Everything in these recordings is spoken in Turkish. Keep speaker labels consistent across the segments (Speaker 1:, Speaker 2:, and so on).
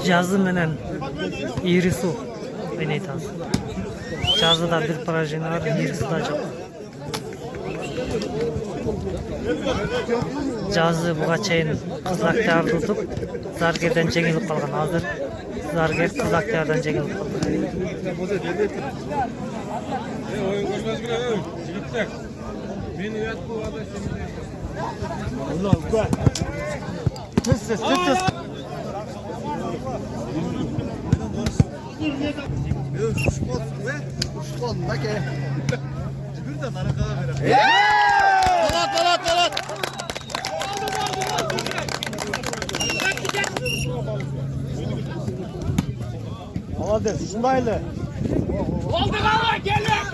Speaker 1: Cazı menen iğrisi ben aytasiz. Cazıda bir parajina var, iğrisi da çok. Cazı buga çeyin Kızılaktar'da tutup Zarger'den jengilip kalgan. Hazır Zarger Kızılaktar'dan jengilip kalgan.
Speaker 2: Oyun koşmaz bile jigitler. Men uyat bu arada seninle.
Speaker 3: Allah Allah. Tız. Uçkon da ke. Bir de nara kadar verelim. Talat. Hadi İsmail'e.
Speaker 4: Oldu valla geliyor.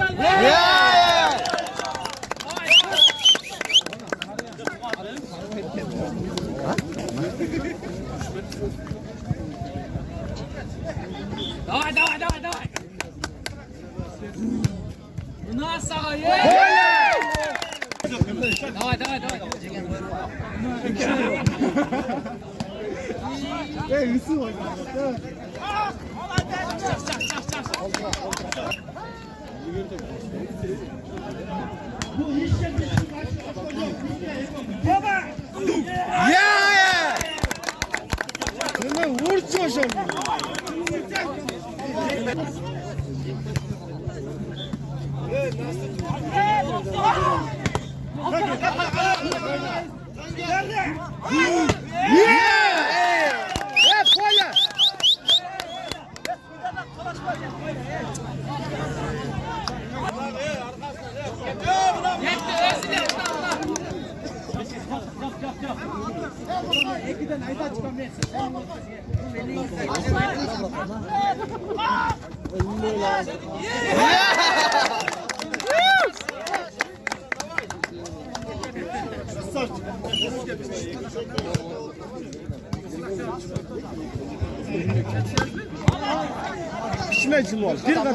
Speaker 4: Давай. Bunu asla ye. Давай.
Speaker 3: Üstü var. Hemen vur çocuğum. Pişmecim ol. Bir kadar.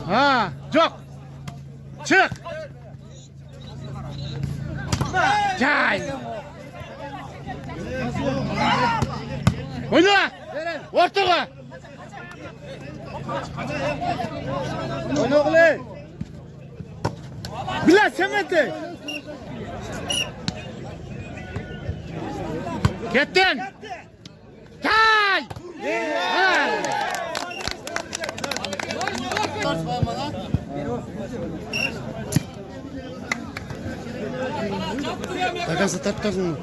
Speaker 3: Ha, çok. Çık. Gel. Oyna. Ortaga. Oyna oğlum. Bila semete. Gittin. Gel. Takası tatkasın.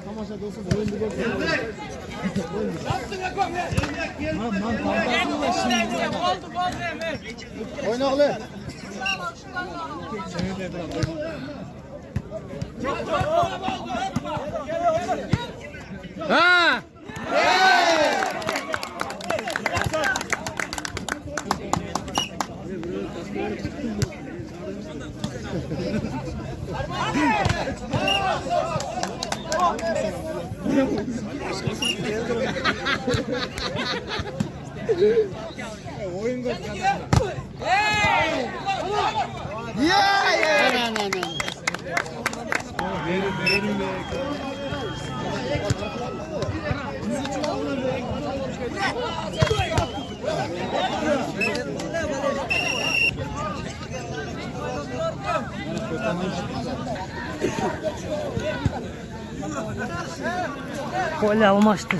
Speaker 3: Tamaşa dostum oyundu gol. Oyna oğlum. Ha! Oyun gol.
Speaker 1: Gol almıştı.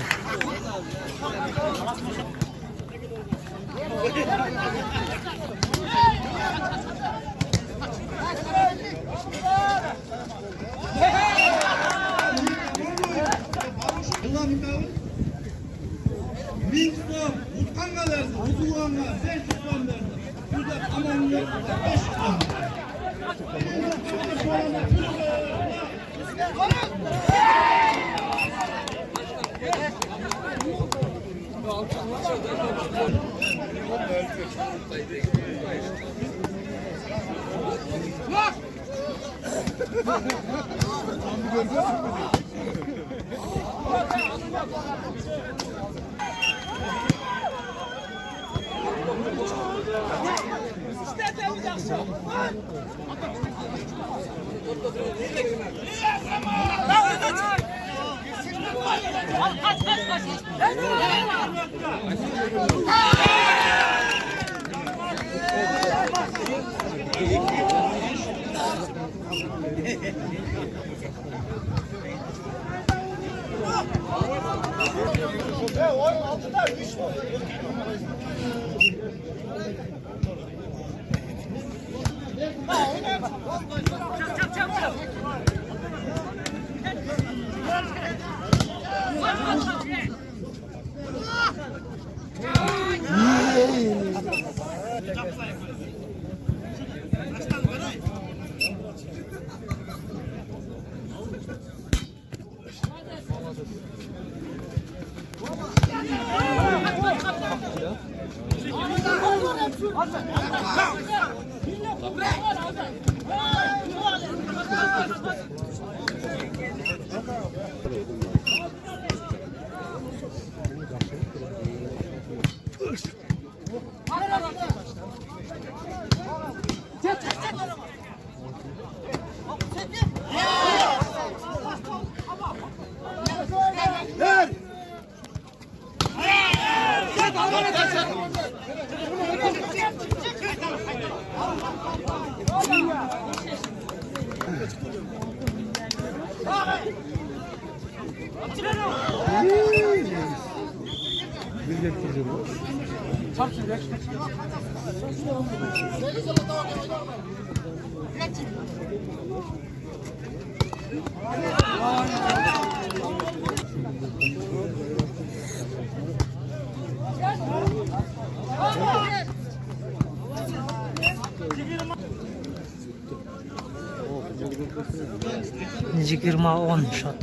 Speaker 1: Jigirma 10 shot.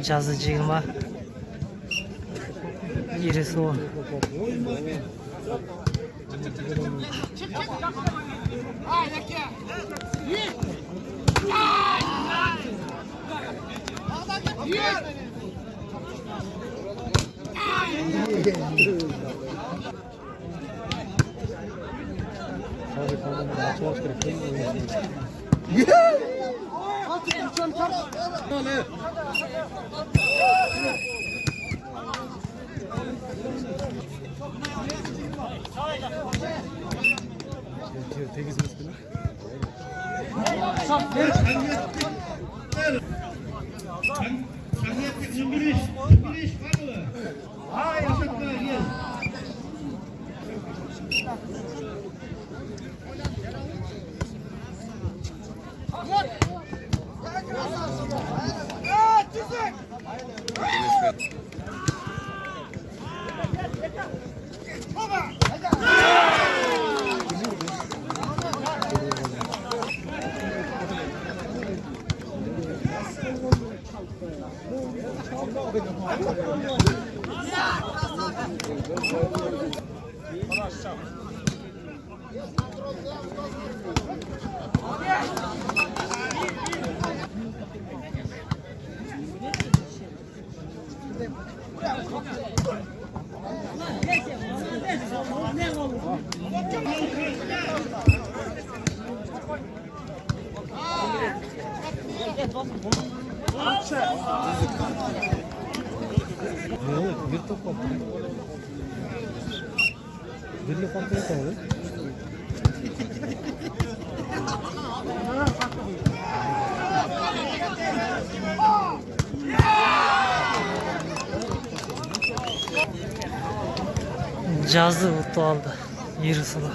Speaker 1: Jazı jigirma. Irisi 10.
Speaker 3: Bir top kaptı. Birle farklı yapamadı.
Speaker 1: Cazı mutlu aldı. Yarısını.